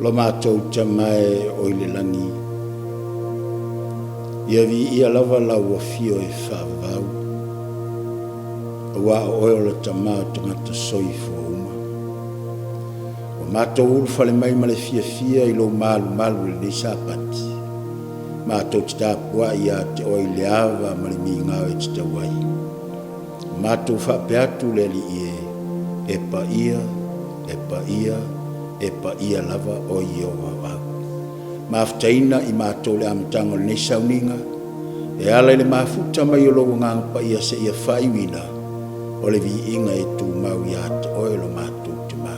lo mātou tamae o ile langi. Ia vi ia lava lau a fio e whaavau. Wa o le tamā tangata soifo uma. O mātou ulu whale mai ma le fia i lo malu le sapati. Mātou te tāpua ia te oi le awa ma le mingau e te tawai. Mātou whapeatu le li e pa ia lava o i o wawau. Maftaina i mātou le amatango le nesauninga. E ala le mafuta mai o logo ngang pa ia se ia whaiwina. O le vi inga e tu mau ia te oi lo mātou te mā.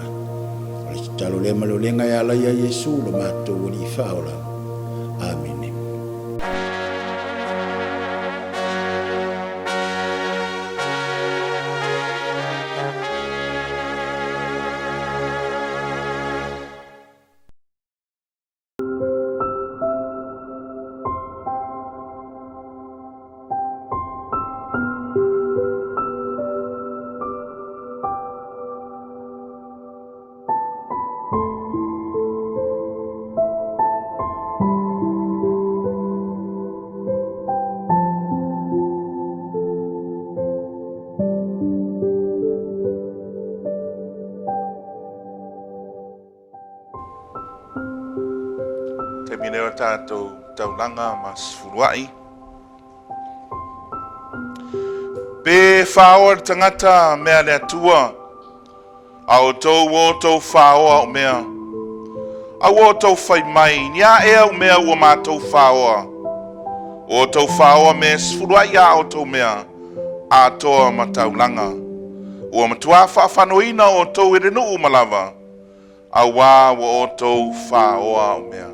O le talo le malolenga e ala ia Yesu lo mātou o li whaola. Amen. Mineo tātou taulanga mas furuai. Pe whaoa tangata mea le atua. Au tau o tau whaoa o mea. Au o tau whai mai. Nia ea o mea ua mātou whaoa. O tau whaoa me sfuruai a o tau mea. A toa ma taulanga. Ua matua whaafanoina o tau erenu umalawa. Au wā o tau whaoa o mea.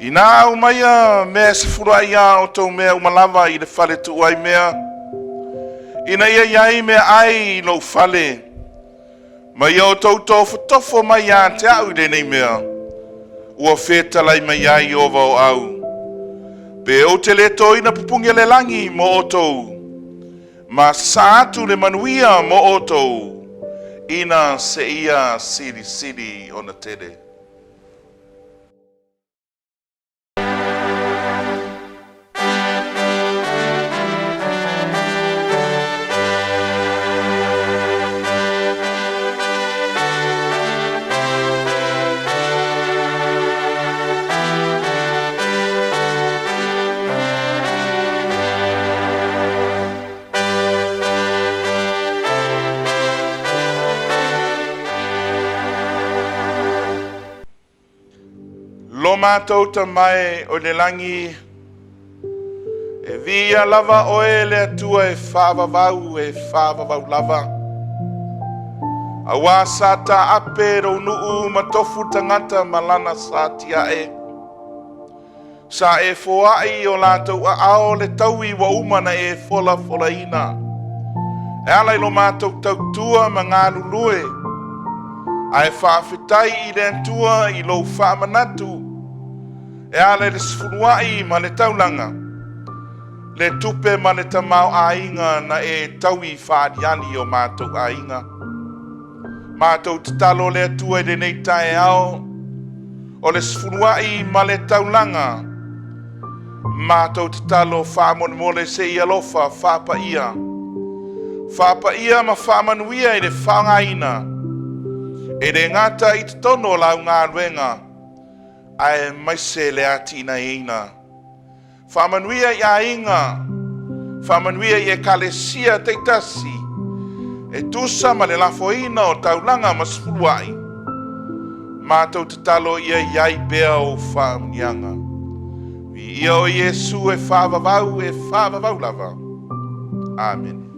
Ina umaya mea se furuaia o tau mea umalawa I le whale tu ai mea. Ina ia iai mea ai lo whale. Mai o tau tofo mai a te au le nei mea. Ua whetalai mai ai o vau au. Pe o te leto ina pupungia le langi mo o tau. Ma sa atu le manuia mo o tau. Ina se ia siri o na tere. Lo mātou ta mai o le langi e via lava oe le atua e whaavavau lava. Awa sa ta ape ro nuu ma tofu tangata malana sa tia e. Sa e foai o lātou a ao le taui wa umana e fola ina. E alai lo mātou tau tua ma ngā lulue. Ai whaafetai I le antua I lo whaamanatu. E ale le sfuruai ma le taulanga. Le tupe ma le tamau ainga na e taui whaadiani o mātou ainga. Mātou te talo le atua le nei tae ao. O le sfuruai ma le taulanga. Mātou te talo whaamonimole se I alofa whaapa ia. Whaapa ia ma whaamanuia I le whangaina. E le ngata I te tono lau ngā ruenga. Ai mai se le atina ina. Whamanuia I a inga. Whamanuia I e kalesia teitasi. E tusa ma le lafoina o taulanga masfuruai. Mātou te talo ia iai bea o whaamnianga. Vi ia o Yesu e whaavavau lava. Amen.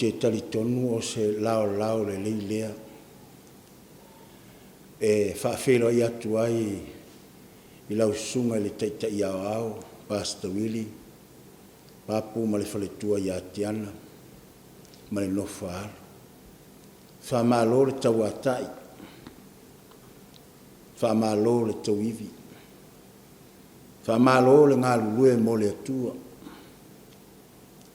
te talitonu o se lao le leilea. E whaafelo i atu ai i lau sunga le teita i au, Pastor Willie, papu ma le whaletua i atiana, ma le nofa ara. Whamalo le tau atai, whamalo le tau iwi, whamalo le ngā lulue mo le atua.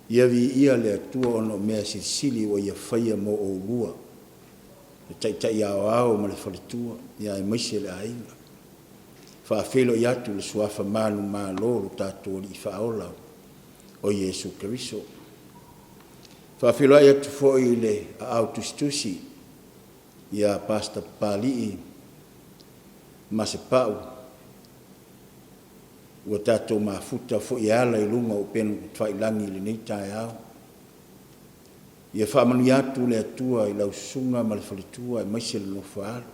Ia vi ia le atua ono mea sili o ia whaia mo o lua. Le taita i au ma le whaletua, ia e maise le ainga. Whaafelo i atu le suafa manu malo lo tātou li i whaolau o Yesu Keriso. Whaafelo i atu fo i le autustusi ia Pastor Palii Masepau. Ua tātou mafuta fo i ala i lunga o penu whailangi le nei tae au. Ia whaamanu i atu le atua i lau sunga ma le whaletua e maise le nofa alu.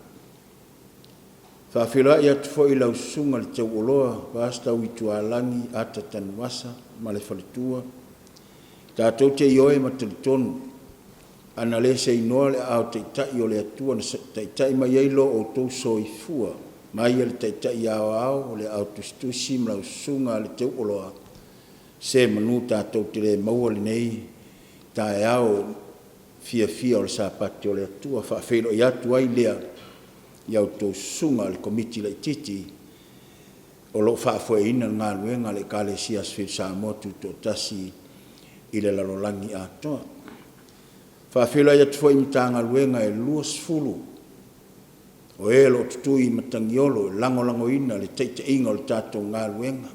Whaafela i atu fo i lau sunga le tau oloa, pasta uitu alangi ata tanuasa ma le whaletua. Tātou te ioe ma talitonu, ana le se inoa le au teitai o le atua, na teitai mai eilo o tau soifua, mai le teitai au le au tustusi ma lau sunga le tau oloa. Se manu tātou te le maua le nei, tae au fia o le sapati o le atua, whaafela i atu ai lea, iau tō sunga le komiti le titi o lo whaafue ina ngā luenga le kale sias whir sa motu tō tasi i le larolangi atoa. Whaafela ia tufo i mtanga luenga e luas fulu o e lo tutui matangiolo e lango ina le teite inga o le tātou ngā luenga.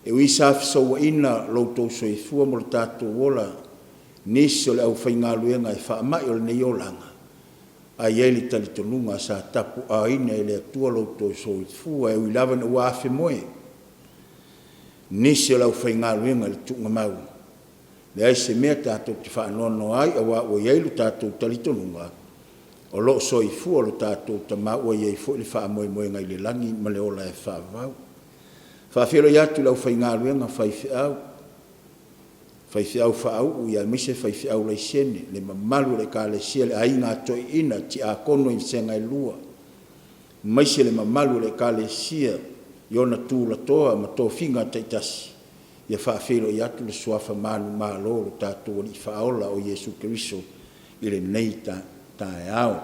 E wisa fisaua ina lo tō soifua mo le tātou wola nisi o le au whai ngā luenga e whaamai o le neolanga. A ieli talitonunga sa tapu a ina ele atua lauto soifua e uilava na uafe moe. Nisi o lau whai ngā luenga le tunga mau. Le aise mea tātou te whaanono ai a wā ua ieilu tātou talitonunga. O lo soifua lo tātou ta maua iei fo le wha moe ngai le langi ma le ola e wha vau. Whaafelo i atu lau whai ngā luenga whaifi au. Whaifi au whaau ia mise whaifi au lai sene, le mamalu le ka le sia le ainga toi ina ti a kono i senga i lua. Maise le mamalu le ka le sia i ona tūla toa ma tō whinga taitasi. Ia whaafelo i atu le suafa manu malo lo tātou i whaola o Yesu Keriso i le nei tae au.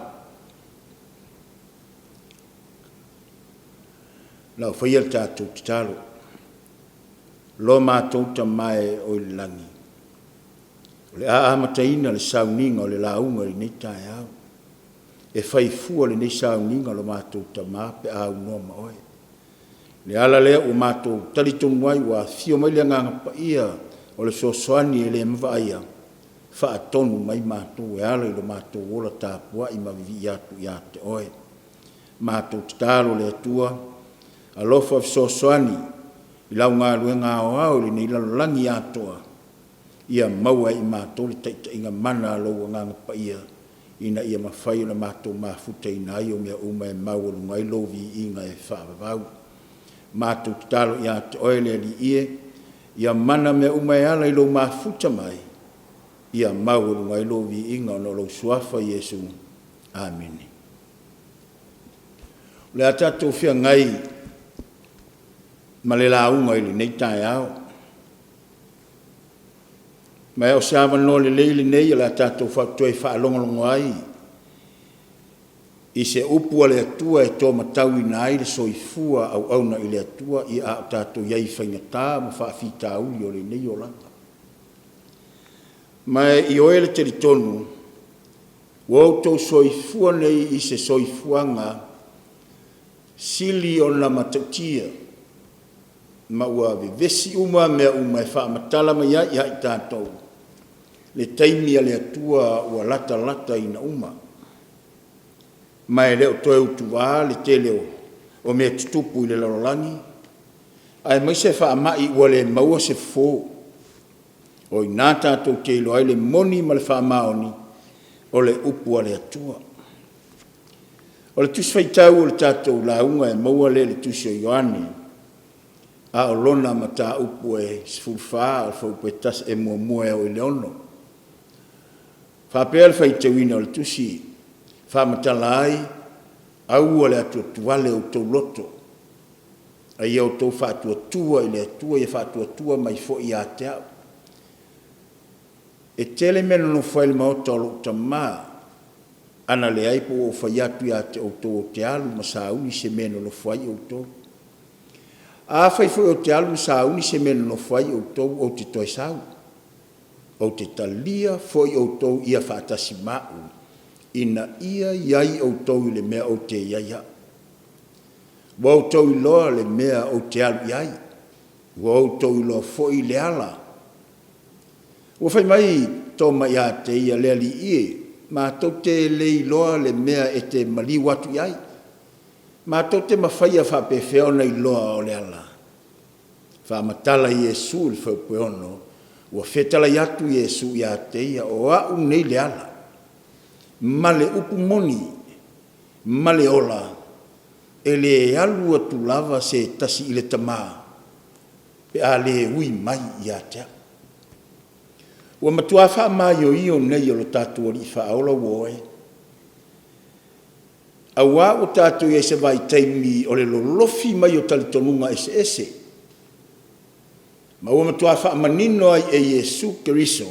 Lau whaia tātou ti talo. Lo mātou ta mai o i langi. Le aamataina le sauninga o le launga le nei tae au. E whaifua le nei sauninga lo mātou ta māpe au noa maoe. Le ala lea o mātou talitonu ai wa fio mai le nganga pa ia o le sosoani e le mwaaia. Whaatonu mai mātou e ala i lo mātou wola tāpua i mavivi atu i ate oe. Mātou tatalo le atua, alofa sosoani i lau ngā luenga au le nei lalolangi atoa. Ia maua i mātou le taita inga mana aloua nganga pa ia. Ina ia mawhai o na mātou mafuta ina ai o mea uma e maua lungai lovi inga e whaavavau. Mātou tatalo i ate oele ali ie. Ia mana mea uma e ala i lo mafuta mai. Ia maua lungai lovi inga o na lo suafa Yesu. Amen. Le atatou fia ngai ma le launga ili nei tae au. Ma o sama no le leili nei la tātou whakutoi whaalongolongo ai. I se upua le atua e tō matau i nai le soifua au auna i le atua i a tātou iei whaingatā ma whaafita uli o le nei o langa. Ma i oe le teritonu, wau tō soifua nei i se soifuanga sili o na matautia. Ma ua vesi uma mea uma e whaamatala mai ai i tātou. Le taimi a le atua ua lata ina uma. Mai leo toe utuwa le te leo o mea tutupu i le larolangi. Ai mai se whaamai ua le maua se fō. O i nā tātou te ilo ai le moni ma le whaamaoni o le upu a le atua. O le tusi whaitau o le tātou launga e maua le tusi o Ioane. A o lona ma tā upu e sifulwha o whaupetas e mua e o i leono. Whapea le whaitawina o le tusi, whamatala ai, au o le atua tuale o tau loto. Ai au tau whaatua tua i le atua, ia whaatua tua mai fo i a te au. E tele mena no whaile maota o lo tamaa, ana le aipo o whaiatu i a te o tau o te alu, ma sauni se mena no whai o tau. A whai fo o te alu, ma sauni se mena no whai o tau o te toi sau. O te talia foi o tau ia whaatasi mau, ina ia iai o tau le mea o te iaia. Wa o tau iloa le mea o te alu iai, wa o tau iloa foi le ala. Wa whai mai tō mai a te ia lea li ie, ma tau te le iloa le mea e te mali watu iai, ma tau te mawhaia whapewheo na iloa o le ala. Whamatala Iesu le whaupeono, wa fetala yatu Yesu ya te ia o au nei le ala. Male upu moni, male ola, e le alu atu lava se tasi i le tamaa, pe a le ui mai ia te. Wa matua wha mai o io nei o lo tatu o li wha aola woe. A wā o tatu i se vai taimi o le lolofi mai o talitonunga ese. Ma ua matua wha manino ai e Yesu Keriso.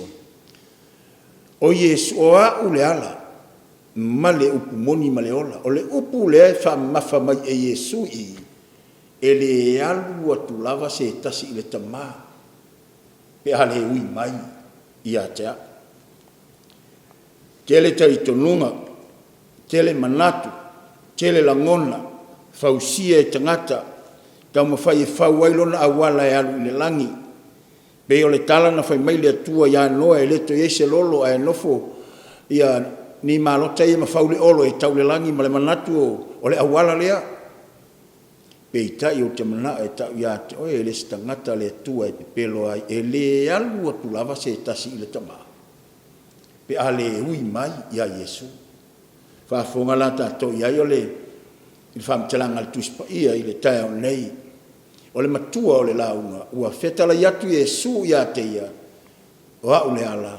O Yesu o au le ala. Ma le upu moni ma le ola. O le upu le wha mafa mai e Yesu i. E le alu atu lava se tasi i le tamaa. Pe ale ui mai i a tea. Tele taritonunga. Tele manatu. Tele langona. Fausia e tangata. Tau mawhai e whauailona a wala e alu i le langi. Pe o le tala na whai mai le atua ia noa e leto i ese lolo a e nofo ia ni malota ia mawhau le olo e tau le langi ma le manatu o le awala lea. Pe i tai o te mana e tau ia te oe e le stangata le atua e pepelo ai e le alu atu lava se tasi i le tama. Pe a le ui mai ia Yesu. Whafonga la tato ia i o le il whamtalanga le tuspa ia i le tai o nei. O le matua o le launga, ua whetala yatu Yesu ia te ia, o au le ala,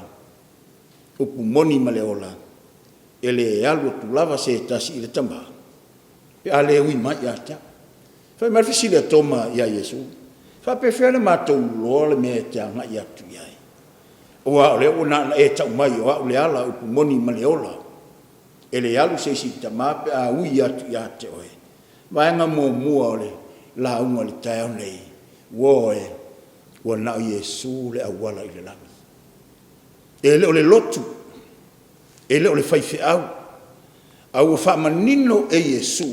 upu moni ma le ola, e le alu tu lava se tasi i le tama, pe a le ui mai ia te. Whai marfisi le toma ia Yesu, wha pe whele mātou loa le mea te anga ia tu iai. O au le una e tau mai, o au le ala, upu moni ma le ola, e le alu se si tama, pe a ui ia tu ia te oe. Vaenga mua o le, la unga le tau nei, woe, wa nao Yesu le awala i le lami. E le o le lotu, e le o le whaife au wha manino e Yesu,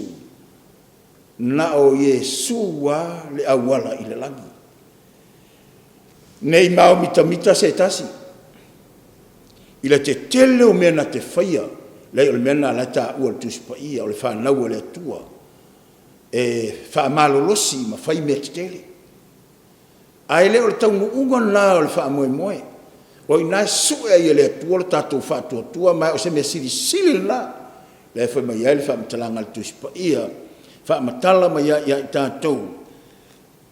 nao Yesu wa le awala i le lami. Nei mao mita se tasi, i le te tele o mena te whaia, le o le mena la ta ua le tuspa ia, o le whanau o le atua, e wha malolosi ma whai mea te tele. Ai leo le taungu unga nā o le wha moe moe. O i nai sue ai le atua le tātou wha tua mai o se mea siri la. Le whai mai ai le wha matalanga le tuspa ia. Wha matala mai ai i tātou.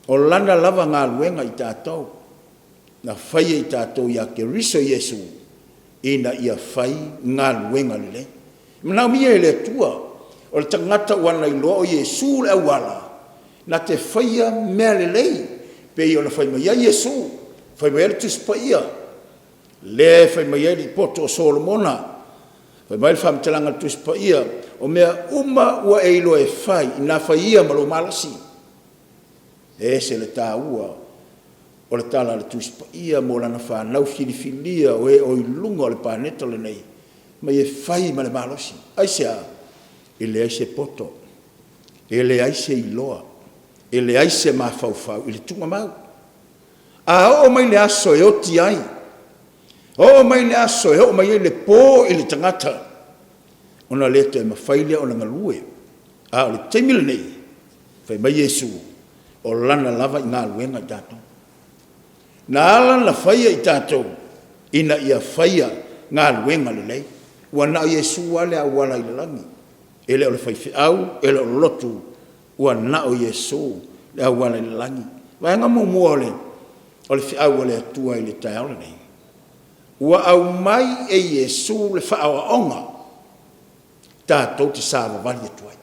O lana lava ngā luenga i tātou. Na whai i tātou ia ke riso Yesu. Ina ia whai ngā luenga le. Manau mia le atua. O le tangata wana i loa o Yesu le awala. Na te whaia mea le lei. Pe i o le whai mai a Yesu. Whai mai le tuspa ia. Le whai mai le poto o Solomona. Whai mai le whamtalanga tuspa ia. O mea uma ua e ilo e whai. Ina whai ia malo malasi. E se le tā ua. O le tala le tuspa ia. Mo lana whanau filifilia. O e o ilunga o le pāneta le nei. Mai e whai ma le malasi. Aisea. E le aise poto, e le aise iloa, e le aise mawhauwhau, i le tunga mau. A o mai le aso e o ti ai, o mai le aso e o mai le pō i le tangata, ona le te mawhailea o nga lue, a o le teimile nei, whai mai Yesu, o lana lava i ngā luenga i tātou. Na ala na whaia i tātou, ina ia whaia ngā luenga le lei, wana Yesu wale a wala i le langi. Ele o le whaifi au, ele o lotu, ua nao Yesu, le awala i le langi. Waenga mua le, o le fi au o le atua i le tai aula nei. ua au mai e Iesu le whaaonga tātou te sāwa wali atuai.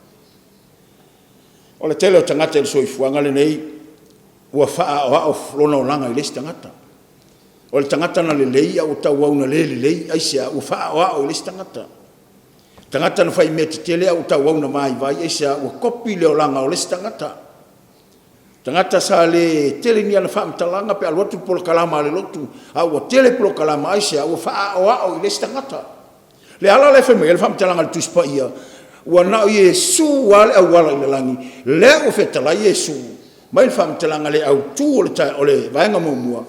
O le tele o tangata le soifuanga le nei, ua whaao lona o langa i lesi tangata. O le tangata na le lei au tau au na le lei, aisia ua whaao i lesi tangata. Tangata na whai mea te tele au tau au na mai vai, aisia ua kopi leo langa o lesi tangata. Tangata sa le tele ni ana whaamtalanga pe aluatu polo kalama le lotu, au ua tele polo kalama aisia ua whaao i lesi tangata. Le ala le whemea le whaamtalanga le tuspa ia, ua nao Iesu wale au wala i le langi, le o whetala Iesu, mai le whaamtalanga le au tu o le vaenga maumua,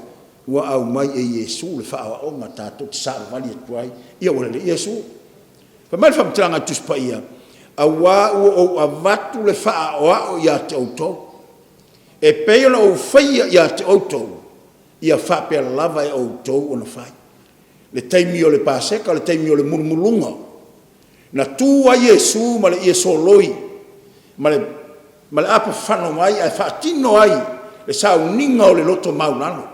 ua au mai e Iesu le whaaonga tātou te sāra wali atuai, ia wale le Iesu. Mai le whaamtalanga tuspa ia, a wā ua o avatu le whaao ia te autou, e peo na o whaia ia te autou, ia whapea lava e autou o na whai. Le taimi o le paseka, le taimi o le murmulunga, na tua Iesu ma le Iesu loi, ma le apa whano mai, ai whaatino ai, le sauninga o le loto maunano.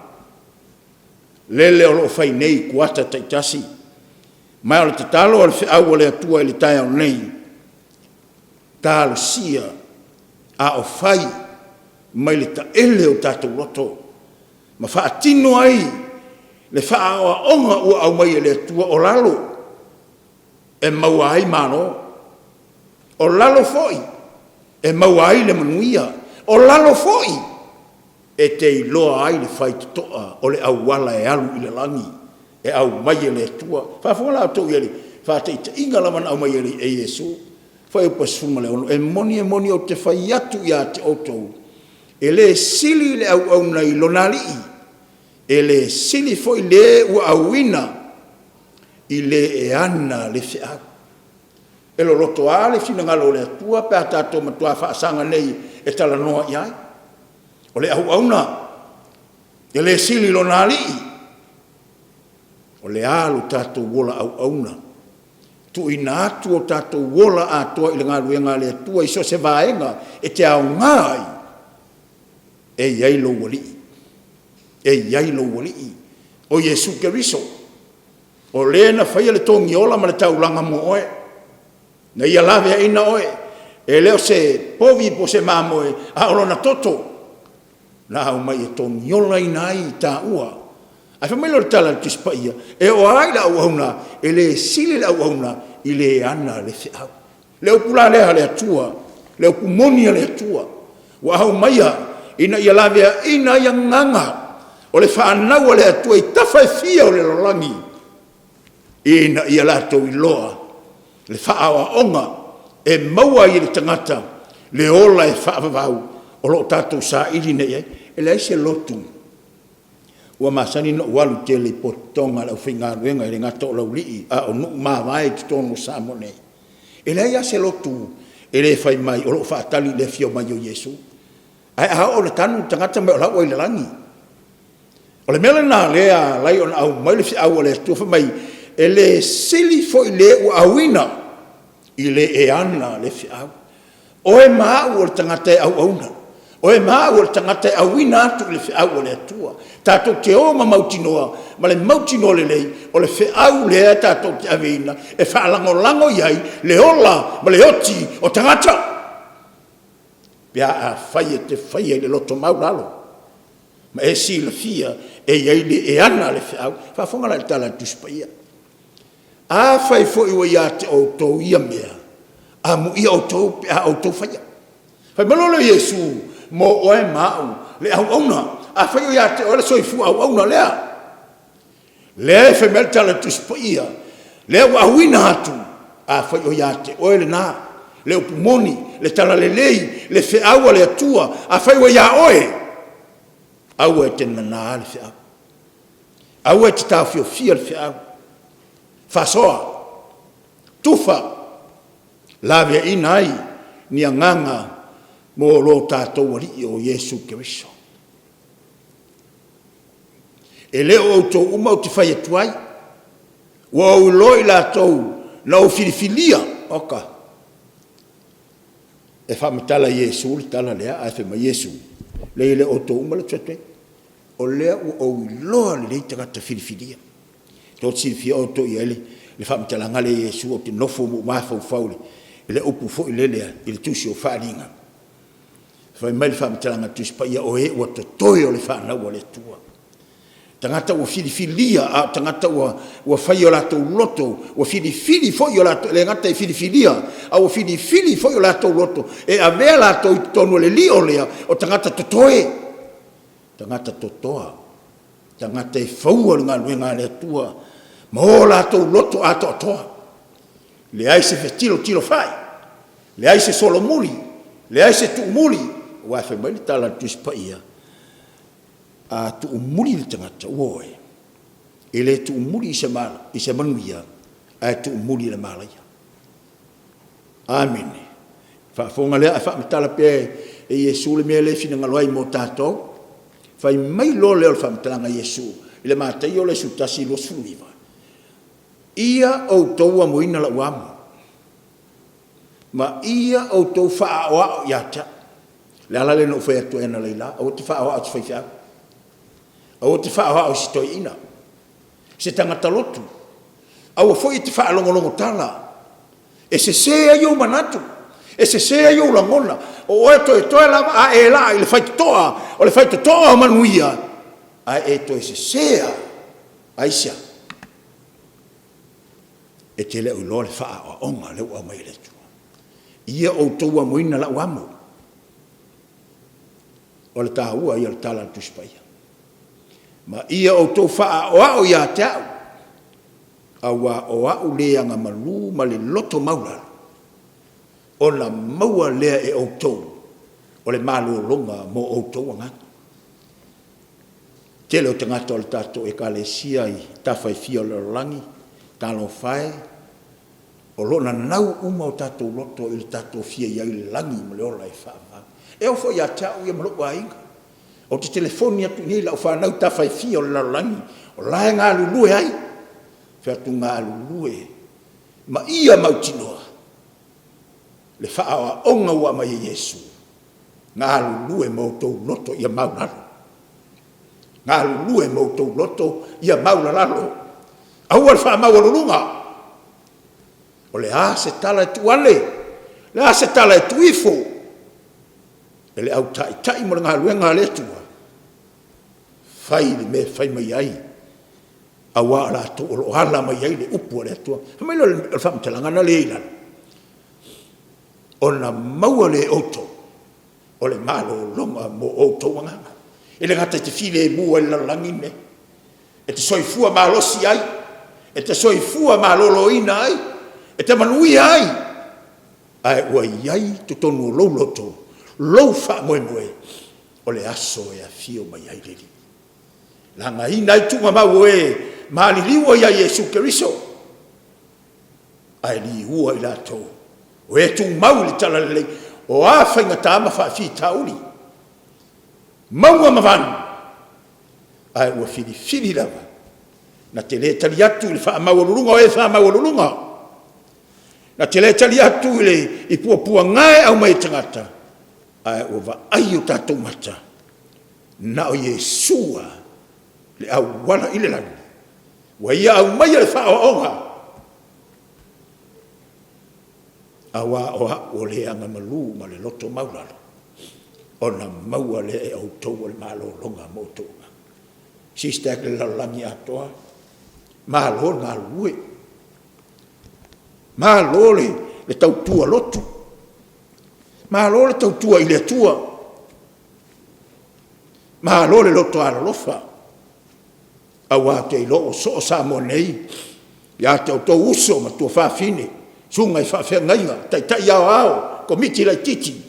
Lele o lo whai nei kuata taitasi, mai o le tatalo o le whiau o le atua i le tai au nei, tālo sia a o whai, mai le ta ele o tātou loto, ma whaatino ai, le whaaonga ua au mai e le atua o lalo, e maua ai mano, o lalo foi, e maua ai le manuia, o lalo foi, e te iloa ai le whai toa, o le au wala e alu i le langi, e au mai e le atua, whaafonga au tau ieri, whaatei te inga laman au mai e Iesu, whai upa suma le ono, e moni o te whai atu ia te otou, e le sili le au nei lonalii, e le sili foi le ua auina i le e ana le whiau. E lo roto a le fina ngalo le atua pe a tātou matua whaasanga nei e tala noa i ai. O le auna, e le sili lo nā lii. O le alu tātou wola auna. Tu ina atu o tātou wola atua i le ngā ruenga le atua i so se vaenga e te au ngai e iai lo walii. E iai lo walii, o Iesu Keriso, o lena whaia le tongi ola ma le taulanga mo oe, na ia lawe a ina oe, e leo se povi po se mamoe, a olo na toto, na au mai e tongi ola ina ai ta ua, a whamailo le tala le tispa ia, e o ai la au auna, e le sili la au auna, i le ana le whiau, leo pula lea le atua, leo kumonia le atua, wa au maia, ina ia lawe a ina ia nganga, o le whaanau o le atua i tawhai fia o le lorangi. Ina ia lato i loa, le whaawa onga, e maua i le tangata, le ola e whaavavau, o lo tātou sa ili nei e le aise lotu. Ua masani no walu te le potonga lau whingaruenga i le ngata o lau lii, a o nuk mawai ki tono sa mo nei. E le aise lotu, e le whai mai, o lo whaatali le fio mai o Iesu. Ai a o le tanu tangata mai o lau o i le langi. O le mele nā lea lai on au mai le fi au le tufa mai e le sili foi le u auina i le e ana le fi au. O e maa u o le tangata e au auna. O e maa u o le tangata e auina atu le fi au le atua. Tātou te o ma mautinoa, ma le mautinoa le lei, o le fi au lea tātou te aveina, e whaalango iai le ola ma le oti o tangata. Pia a whaia te whaia le loto mauralo. Ma e si la fia e iai le e ana le whiau, whaafonga la tala tuspa ia. A whai fo iwa ia te autou ia mea, a mu ia autou pe a autou whaia. Whai malolo Iesu, mo oe mau, le au auna, a whai ia te oe soifu au auna lea. Lea e whai mele tala tuspa ia, lea wa auina atu, a whai ia te oe le nā, le upumoni, le tala le lei, le whiau le atua, a whai ia oe, au e tena nā le whiau. Au e te tāwhio fia le whiau. Whasoa, tufa, lawe ina ai, ni a nganga mō lo tātou wari o Iesu Keriso. E leo au tō umau te whai atuai, wa au loi la tau na o filifilia, oka. E whamatala Iesu, le tala lea, a whema Iesu. Le o tō umau le tuatue, o lea o au loa le tangata filifilia. Tō si fia o tō i ele, le whaamtalanga le Iesu o te nofo mo mafau faule, le upu fo i lelea, i le tusi o whaaringa. Whai mai le whaamtalanga tusi pa ia o ua to toi o le whanau o le tua. Tangata ua whirifilia, tangata ua whai o lato loto, ua whirifili fo i o lato, le ngata i whirifilia, a ua whirifili fo i o lato loto, e a mea lato i tonu le li o lea, o tangata to toe. Tangata to toa. Tangata i whaua ngā luenga le tua, ma o lato loto ato toa. Le ai se fetilo tilo fai, le ai se solo muri, le ai se tu muri, ua whai mai le tala tusi pa ia, a tu umuri le tangata uoe. E le tu umuri i se manuia, a tu umuri le malaya. Amen. Whaafonga lea, whaamitala pe e Iesu le mea le fina ngaloai mo tātou. Whai mai lo leo le whaamitalanga Iesu, i le mātai o le sutasi lo suniva. Ia o toua moina la uamu. Ma ia o tou wha o ao iata. Le ala le no whai atu ena leila, o te wha o ao te whai whiau. O te wha o ao si toi ina. Se tangata lotu. Au foi te wha longo tala. E se sea iou manatu. E se sea iou langona. O e toi lava a e la i le whai toa. O le whai toa o manuia. A e toi se sea. Aisia. E te leo lo le wha o onga leo a mai le tua. Ia o toua moina la uamu. O le tāua ia le tala tuspaia. Ma ia o tō wha o ao ia te au. Awa o au lea ngā malu ma le loto maula. O la maua lea e o tō. O le malu o longa mo o tō angata. Tele o te ngata o le tato e ka le sia i tawhai fia o le rangi. Talo whae. O lona nau uma o tato loto i le tato fia i le langi ma le ola e whaava. E o fo ia te au ia maloko a inga. O te telefoni atu nei la o whanau tawhai fia o le lalangi. O lae ngā lulue ai. Whiatu ngā lulue. Ma ia mautinoa. Le whaawa onga ua mai e Yesu. Ngā lulue mautou loto ia maunaro. Ngā lulue mautou loto ia maunararo. Aua le wha maururunga. O le a se tala e tuale. Le a se tala e tuifo. E le au tai mo ngā luenga le tua. Fai le me fai mai ai. Awa la to o hala mai ai le upu le tua. Mai lo le whamtalanga na le ilan. O na maua le oto. O le malo longa mo oto wanganga. E le ngata te file e mua i la langine. E te soifua malosi ai. E te soifua malolo ina ai. E te manui ai. Ai ua iai to tonu o lauloto. Lou wha moe moe, o le aso e a fio mai ai liri. Langa ina i tunga mau e, maali liwa ia Iesu Keriso. Ai li ua i lato, o e tung mau li tala lele, o a whainga tāma wha fi tauri. Maua mawanu, ai ua fili lava, na te le tali atu li wha maururunga o e wha maururunga. Na te le tali atu i pua ngai au mai tangata. Ai o va ai o tātou mata. Na o Iesua le au wana i le lani. Wa ia au mai le wha o onga. Awa o le anga malu ma le loto maulalo. O na maua le e au tau o le malo longa mo tonga. Sistek le lalangi atoa. Malo ngā lue. Malo le tau tua lotu. Malo le tau tua i le tua. Malo le loto ala lofa. Awa te ilo o so sa mo nei. Ia te o tau uso ma tua whawhine. Sunga i whawhia ngainga. Tai au au. Komiti lai titi.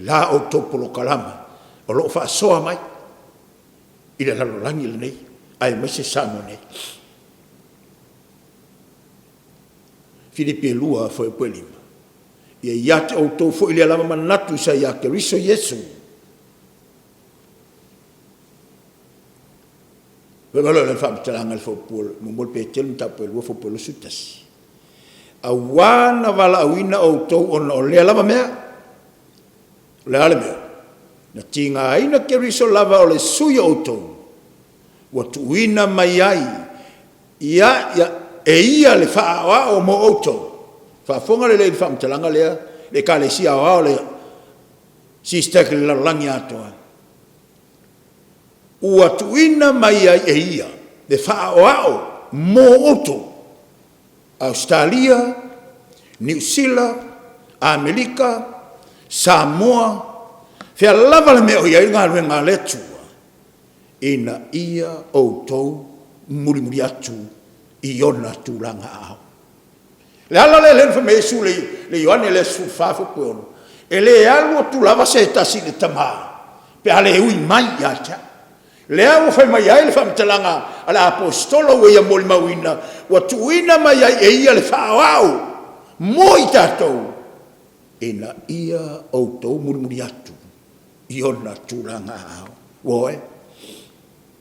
La o topolo kalama. O lo whaasoa mai. I le lalolangi le nei. Ai mai se sa mo nei. Filipi e lua foi po lima. Ia iate o tau fo ili alama manatu sa ia Keriso Yesu. Wemalo le whaamitalanga le whapua, mumol pe telu tapu e lua whapua lo sutasi. A wana wala awina o tau ona o le alama mea. Le ale mea. Na tinga aina Keriso lava o le suya o tau. Wa tuina mai ai. ia e ia le wha o mo auto. Whafonga le whamtalanga lea, le ka le si a le si stek le langi atoa. Ua tuina mai ai e ia, le wha mo auto. Australia, New Zealand, Amerika, Samoa, fea lava le mea o iai ngā letua. Ina ia outou muri atu i ona tūlanga au. Le ala le len me su le Ioane le su fafu kono. E le alu tu lava se tasi le tama. Pe ale ui mai acha. Le au fai mai ai le famtalanga ala apostolo we ya mol mawina wa tuina mai ai e ia le faau. Moi tatou. Ina ia outou muri atu i ona tūlanga au. Woe.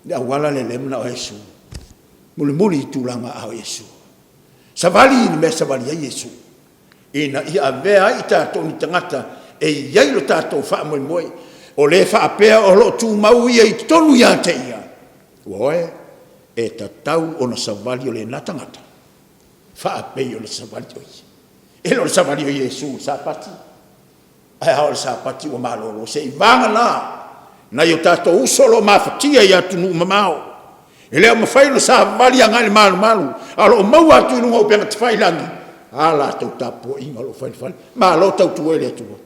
Ya wala le lemna o Yesu. Muli tūlanga au Yesu. Savali ni me savali ya Yesu. Ina ia vea i tātou ni tangata e iai lo tātou wha moi. O le wha apea o lo tū mau ia i tonu ia te ia. Woe, e tatau o na savali o le na tangata. Wha apea o le savali o ia. E lo le savali o Yesu sapati. Ai hao le sapati o malolo. Se i vanga na yo tātou usolo mawhatia i atunu mamao. E leo mawhaino sa vali a ngai malu. Alo o mau atu inunga o penga te whailangi. Ala tau tapo inga lo whaini. Ma lo tau tua ele atua.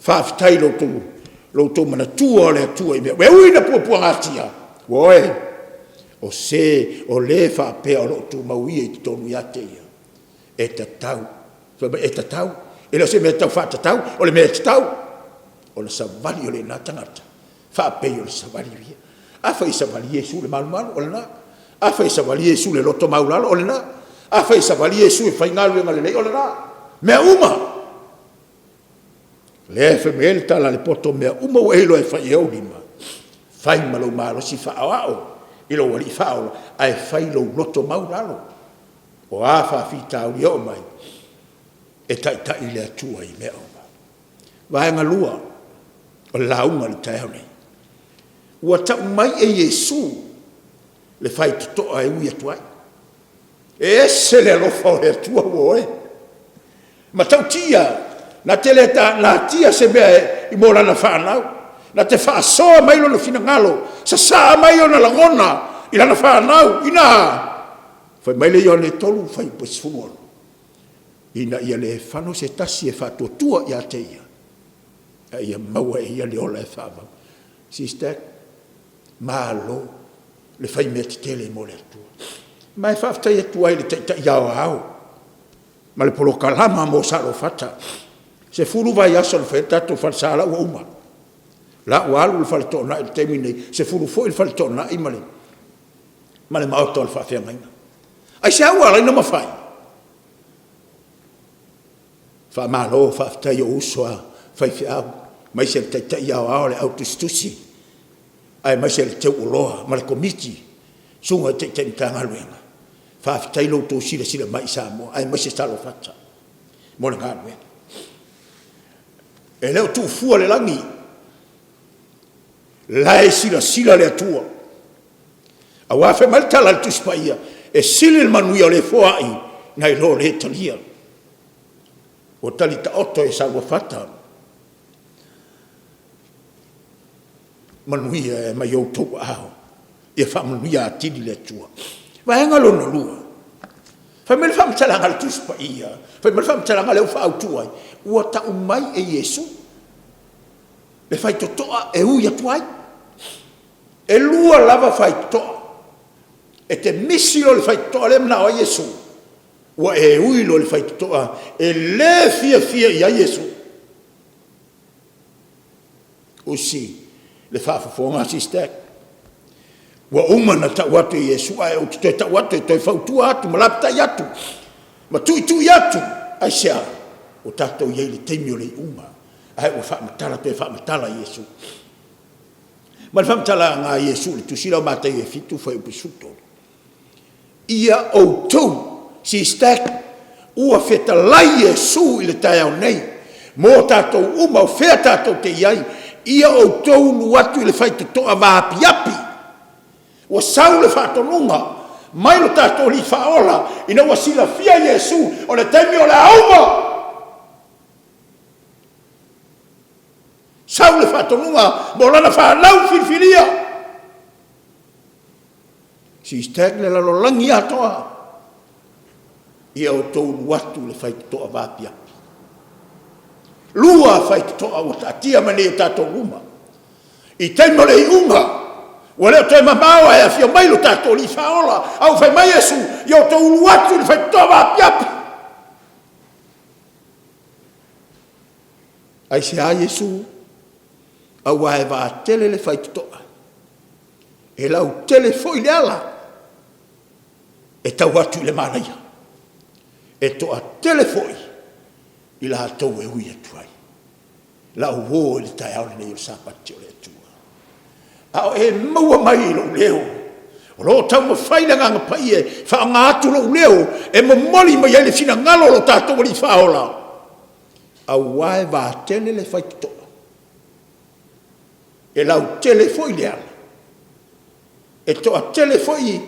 Whaafitai lo tau mana tua o le atua i mea. We uina pua ngatia. Woe. O se o le whaapea o lo tu mauia i tonu ia te ia. E tatau. E tatau. E leo se mea tau whaatatau. O le mea tatau. O le savali o le natangata. Whaapea o le savali ria. Afa i savali Yesu le malu o le na. Afa i savali Yesu le loto maulalo o le na. Afa i savali Yesu e whaingalu e ngalelei o le na. Mea uma. Le efe me ele tala le poto mea uma o eilo e whai eo lima. Whai malo malo si whaawao. Ilo wali whaola. Ai whai lo loto maulalo. O afa fita uli o mai. E tai le atua i mea oma. Vaenga lua. O launga le tai hone. Ua tau mai e Yesu le whai tutoa e ui atuai. E se le alofa o le atua woe. Ma tau tia, na tele na tia se mea i mora na whanau. Na te whaasoa mai lo na fina ngalo. Sa saa mai o na langona i lana whanau. Ina, whai mai le ione tolu whai pesfuon. Ina ia le whano se tasi e whatuatua i a te ia. Ia maua e ia le ola e whaamau. Sister, malo le fai me te tele mo le atua. Mai whaftai atua i le taita iau au. Ma le polo kalama mo saro fata. Se furu vai aso le whai tato whansala ua uma. La ualu le whale tōna i le teimi nei. Se furu fo i le whale tōna i male. Ma le maoto le whawhia ngaina. Ai se au ala ina mawhai. Wha malo whaftai o usua whai whiau. Mai se le taita iau au le autostusi. Ai mai se le teu uloa, ma le komiti, sunga te tanga luenga. Whaafitai lo tō sila mai Samoa, ai mai se talo fata. Mone ngā luenga. E leo tū fua le langi, lae sila le atua. A wafe mai tala le tuspaia, e sili le manuia le foai, ngai lo le talia. O talita oto e sawa fata. Manuia e mai o tau ao. Ia wha manuia a tiri le tua. Vaenga lona lua. Whai mele wha mtalanga le tuspa ia. Whai mele wha mtalanga le ufa au tuai. Ua tau mai e Yesu. Le whai totoa e ui atuai. E lua lava whai totoa. E te misi lo le whai totoa le mna o Yesu. Ua e ui lo le whai totoa. E le fia ia Yesu. Usi. Le whaafafonga sistek. Wa umana ta watu Yesu ai o te ta watu e toi whautua atu, malapta i atu. Ma tui atu. Ai sea, o tātou iei le teimi o le uma. Ai o whaamatala pe whaamatala Yesu. Ma le whaamatala ngā Yesu le tusira o mātai e fitu whai upisuto. Ia o tau sistek. Ua wheta lai Yesu i le tai au nei. Mō tātou uma o whea tātou te iai. Ia o tau lu atu i le whai totoa vāpi api. O sau le whātonunga, mai lo tātou li whaola, ina ua sila fia Iesu, o le taimi o le auma. Sau le whatonunga, mo lana whanau whiwhiria. Si stag le lalolangi atoa, ia o tau watu le whaitoa vāpia. Lua whaitoa o tātia mani o tātou uma. I taimo le unga, wa leo toi mamawa e afia mai lo tātou li whaola, au whai mai Iesu, ia o tau watu le whaitoa vāpia. Ai se a Iesu, au ae wā tele le whaitoa. E lau tele foi le ala. E tau atu le manaia. E toa tele foi. I la tau e ui atuai. Lau wō le tai au le nei o sapati o le atua. Ao e maua mai lo leo. O lo tau ma whaina nganga pai e wha ngā atu lo leo. E ma moli mai ele fina ngalo lo tātou li whaola. Au wae wā tele le whaitoa. E lau tele foi le ala. E toa tele foi,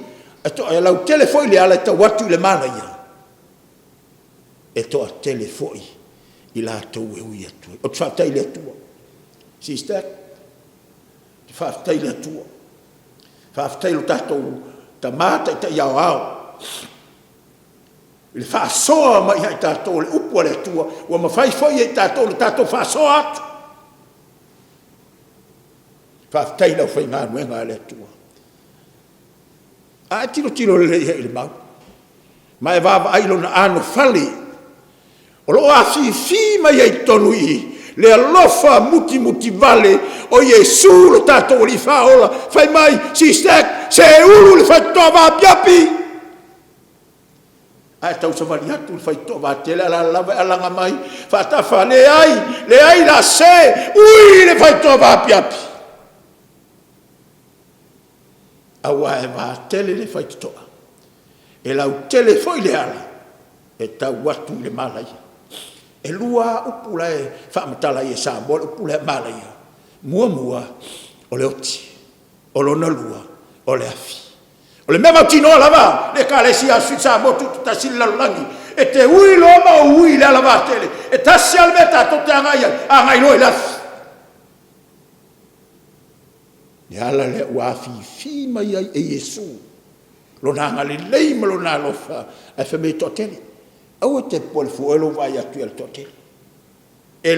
e lau tele foi le ala e tau watu le mana ia. E toa tele foi i la tau e ui atua. O te whaatai le atua. Sister, te whaatai le atua. Whaatai lo tātou ta māta i ta iau au. Le whaasoa mai hai tātou le upua le atua. Ua mawhai foi e tātou le tātou whaasoa atu. Whaatai lau whai ngā nuenga le atua. A tiro le le mau. Mai vava ailo na ano fali. O lo a fi mai ai tonu i. Le alofa muti vale o Iesu lo tātou li whaola. Whai mai si stek se ulu le whai tova piapi. Ai tau sa vali atu le whai tova tele ala lava alanga mai. Whatafa le ai la se ui le whai tova piapi. Awa e wā tele le whaitoa. E lau tele foi le ala. E tau watu le malaya. E lua upula e whaamatala i e sāmoa, upula e malaya. Mua o le oti. O lona lua. O le afi. O le mema tino lava. Le ka le si asu sāmoa tutu tasili lalulangi. E te ui loma o ui le ala wā tele. E tasi almeta tote angai loe le afi. E ala le ua fi mai ai e Iesu. Lo nanga le leima lo na lofa. Ai whamei totele. Au te pole fu elo vai atu el totele. E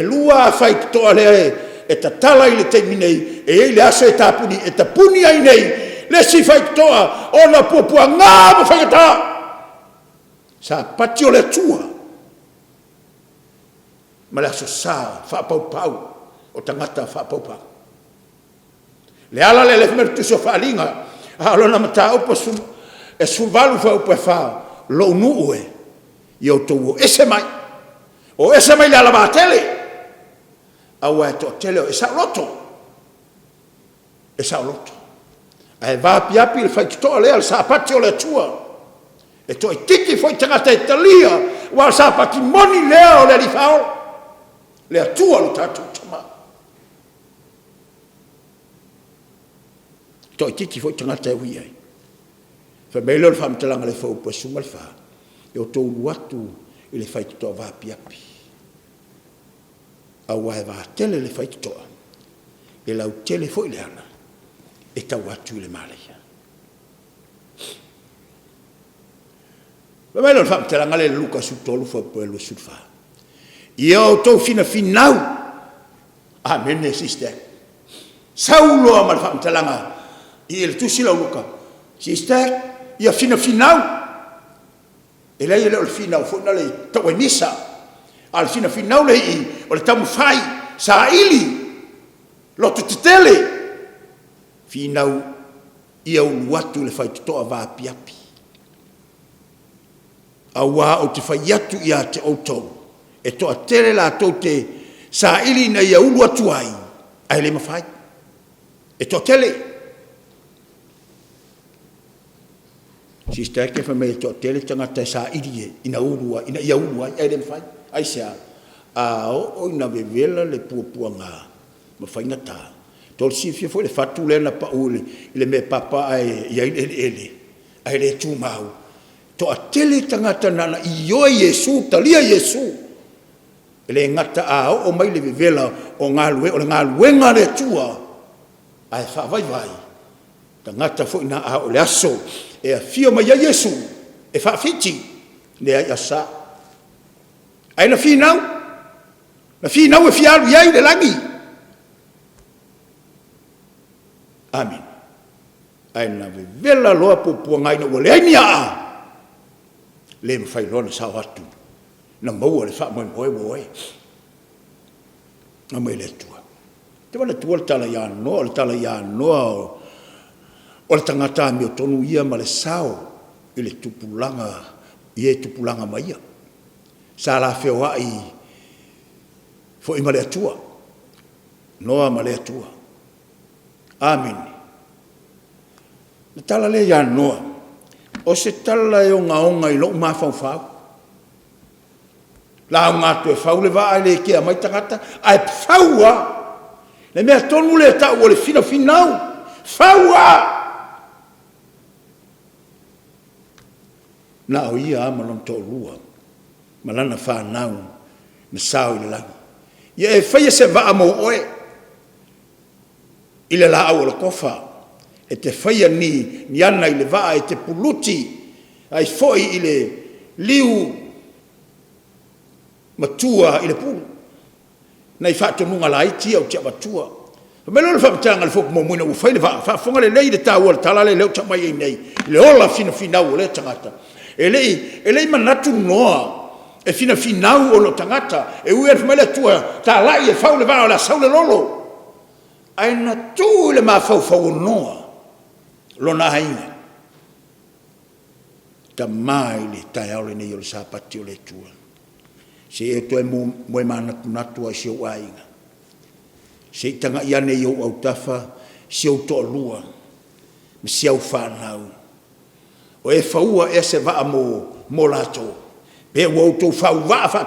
lua fai toa le e ta tala i le teiminei. E ei le asa e ta puni. E ta puni ai nei. Le si fai toa. Ona pupua ngā mo fai ta. Sa pati o le tua. Ma le aso sa fa pau. O tangata fa pau. Le ala le mertu so falinga. Alona mata upa su e suvalu fa upa fa lo nuue. Io to ese mai. O ese mai la lava tele. Awa to tele e sa loto. E sa loto. Ai va piapi le fa to le al sa patio le tua. E to i tiki foi tangata Italia. Wa sa pati moni le o le li fao. Le tua lo tatu tama. Toi tiki foi tangata ui ai. Fa melo fa mtalanga le fo po sumal fa. E o to watu i le fai to va piapi. A wa va tele le fai to. E la tele foi le ana. E ta watu le malaya. Fa melo fa mtalanga le Luka su tolu fa po lo su fa. Io to fina finau. Amen sister. Saulo amal fa mtalanga. I el tusi la Luka. Sister, ia finau. E lei le finau fu na le tawe misa. Al finau le i o le tamu fai sa ili. Lo tutele. Finau ia watu le fai to va piapi. Awa o te fai atu ia te auto. E to atele la tote sa ili na ia ulu atu ai. Ai le mafai. E to tele. Sister ke fa me to tele tanga ta sa idie ina urua ina ia urua ai dem fai ai sia a o ina vevela le puanga ma fai ngata tol si fia foi le fatu le na pa ule ile me papa ai ia ele ai le tu mau to atele tangata na io Yesu talia Yesu ele ngata a o mai le vela o ngalwe o ngalwe ngale tua ai fa vai tangata foi na a o le aso e a fio mai Yesu e fa fiti le ai asa ai na finau e fialu ia le langi amin ai na vela loa po ngai no le ai a le fai lona sa watu na mau le fa mo na mai le tua te wala tua tala ya no o le tangata mi o tonu ia ma le sao ile tupulanga mai sa la fe wa i fo i ma le tua no ma le tua amin tala le ya no o se tala e o ngaonga i lo mafau la ngā tu e whau le waa le kia mai tangata ai whaua le mea tonu le tau o le fina finau whaua na o ia ama lom to lua malana whanau na sao i le langi ia e whaia se waa mo oe i le la au o le kofa e te whaia ni ana i le waa e te puluti ai foi i le liu matua i le pulu nei whaatonunga la iti au tia matua me lo le whamatanga le whoku momuina u whaile whaafonga le nei le tāua le tala le leo ta mai nei le ola fina finau o le tangata e lei manatu noa e fina finau o lo tangata e ue mai le tua ta lai e whau le vao la sau le lolo ai na tu le ma whau noa lo na hainga ta mai le tai au le nei o le sapati o le tua se e toi mo mana natu a se wainga se tanga ia nei o au tafa se o to lua me se au fanau o e faua e se va mo lato pe o to fa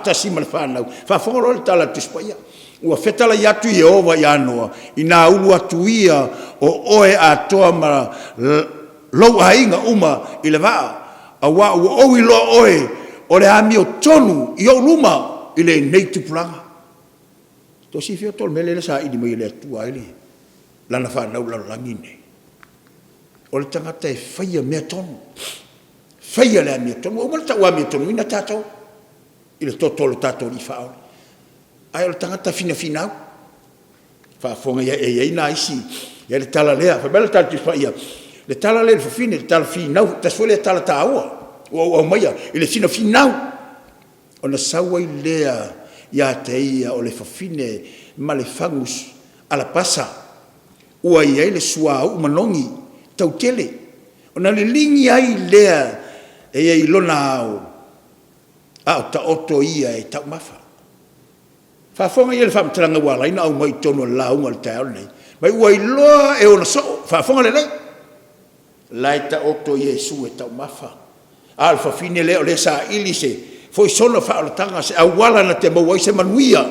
ta si mal fanau fa foro le tala tu spaia o fetala ya tu Jehova ya no ina ulu atuia o oe atoa ma lo ainga uma ile va awa o ilo oe o le ami o tonu i o luma i le nei tupulanga. To si fio tol mele le sa idi mai le atua ili. Lana whanau lalo langine. O le tangata e whaia mea tonu. Whaia le ami o tonu. O malta ua ami o tonu ina tātou. I le totolo tātou li whaole. Ai o le tangata fina finau. Whaafonga ia ina isi. Ia le tala lea. Whabela tātou whaia. Le tala lea le whawhine. Le tala finau. Tasua le tala tāua. O maia, ile fina finau. O na saua i lea ia te ia o le whawhine ma le whangus ala pasa. Ua ia le sua au manongi tau tele. O na le lingi ai lea e i lona au. Au ta oto ia e tau mafa. Whafonga ia le whamtaranga wala ina au mai tono launga le tau nei. Mai ua i loa e ona so. Whafonga le nei. Lai ta oto Yesu e tau mafa. Alfa fine leo le sa ilise foi sono fa o tanga se awala na te mo se manuia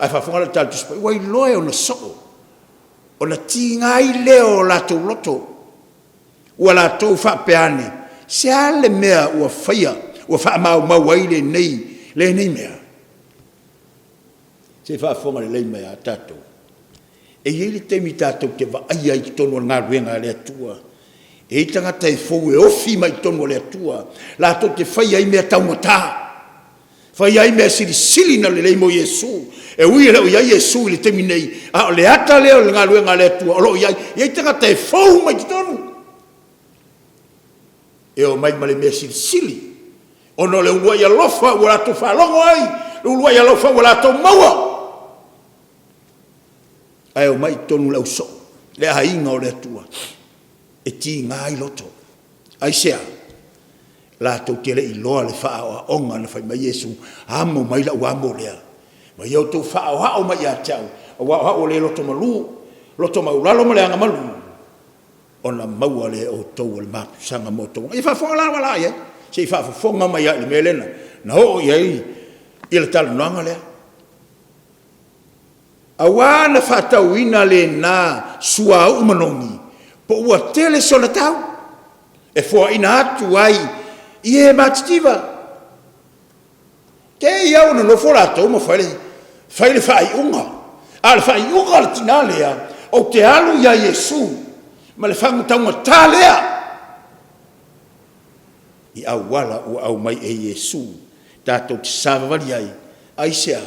ai fa fonga tal tu wai loe ona so ona tinga i leo la to loto wala to fa peane se ale mea o faia o fa ma wai le nei mea se fa fonga le mea tato e ele temi tato ke va ai ai tono nga ruenga le tua e tangata e fou e ofi mai tonu le atua la to te fai ai mea taumata fai ai mea sili na le mo Yesu e ui le o ia Yesu le teminei a le ata leo le ngaluenga le atua o lo ia tangata e fou mai tonu e o mai male mea sili o no le ua ia lofa wala to whalongo ai le ua ia lofa wala to maua ai o mai tonu le uso le hainga o le atua e ti ngai loto ai sea la to tele i loa le fa onga na fa mai Yesu amo mai la wa mo le mai o to fa o mai ya tau wa o le loto malu la lo male anga malu ona mau le o to le ma sanga moto i fa fo la wala ye se fa fo mai ya le melena na o ye il tal no ngale awana whaatauina le nā sua au manongi, po ua tele sona tau, e fua ina atu ai, i e matitiva. Te iau na nofo rātou ma whaile whai unga, a le whai unga le tina lea, o te alu ia Yesu, ma le whangutaunga tā lea. I au wala o au mai e Yesu, tātou te sāwawari ai, aisea,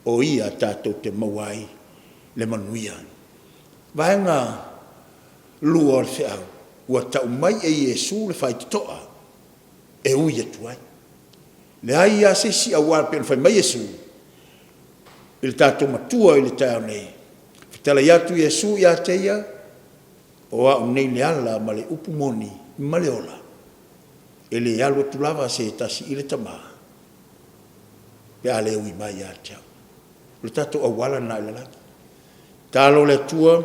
o ia tātou te mawai le manuia. Vaenga lua le whiau, ua tau mai e Yesu le whai toa, e ui atu ai. Le ai a se si awara pe le whai mai Yesu, il tātou matua i le tau nei. Fitala iatu Yesu i a teia, o a unei le ala ma le upumoni, ma le ola. E le alu tulava se tasi i le tamaa. Pe ale ui mai a teau. Le tatou awala na ile lagi. Talo le tua,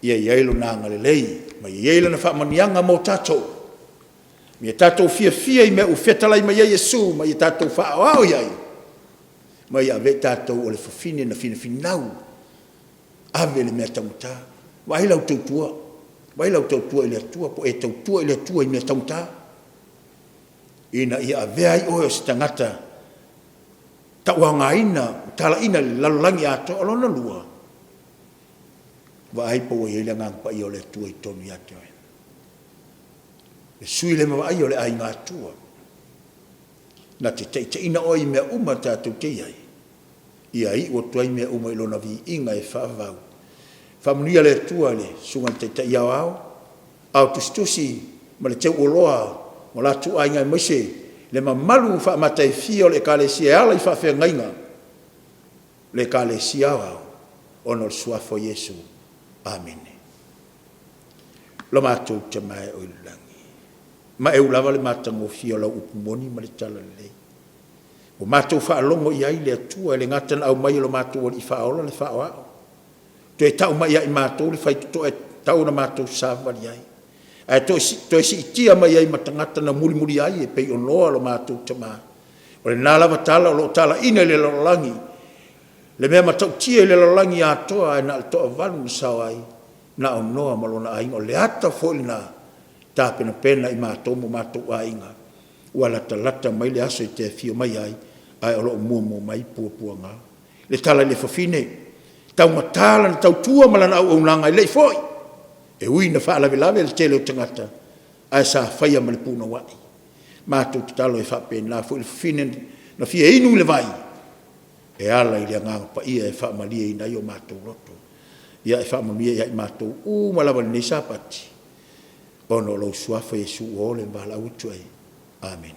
ia iailo na ngale lei, ma iailo na whaamanianga mo tatou. Mia tatou fia i mea ufetalai ma ia Yesu, ma ia tatou whaawao iai. Ma ia ave tatou o le fafine na finau. Ave le mea tamuta. Wailau tautua. Wailau tautua i le atua, po e tautua i le atua i mea tamuta. Ina ia ave ai oe o si tangata. Tauanga ina, tala ina lalolangi ato alona lua. Wa aipa wa iele ngang pa i ole tua i tonu yate oe. E sui le mawa ai ole ai ngā tua. Na te ina oi mea uma tātou te iai. Ia i o tuai mea uma ilona vi inga e whaavau. Whamunia le tua le, sunga te iau au. Au tustusi, ma le teu oloa, ma la tu ai ngai maise, le mamalu fa matai fio le kalesia ala I fa fe ngainga le kalesia au ono suafo Yesu amen lo matu te mai o langi ma e ulava le matango fio la upumoni ma le tala le o matu fa longo ia ile atua le ngatan au mai lo matu o I fa ola le fa wa to e tau mai I matu le fai to e tau na matu sava ai ai to si tia mai ai matangata na muri ai e pe ono lo matu tama o le nala batala lo tala ina le langi le me matau tia le langi ato ai na to vanu sawai na ono malona ai o le ata folna ta pena I matu mo matu ainga wala talata mai le aso te fio mai ai ai lo mo mai puanga le tala le fofine tau matala tau tua malana o nanga le foi e ui na wha lave le tele o tangata ai sa whaia ma le puna wai mātou te talo e whape nā fu il fine na fia inu le vai e ala I le nganga pa ia e wha malia I nai o mātou roto ia e wha malia I mātou malawa ni sapati ono lo suafa Yesu o le mbala utu ai amen.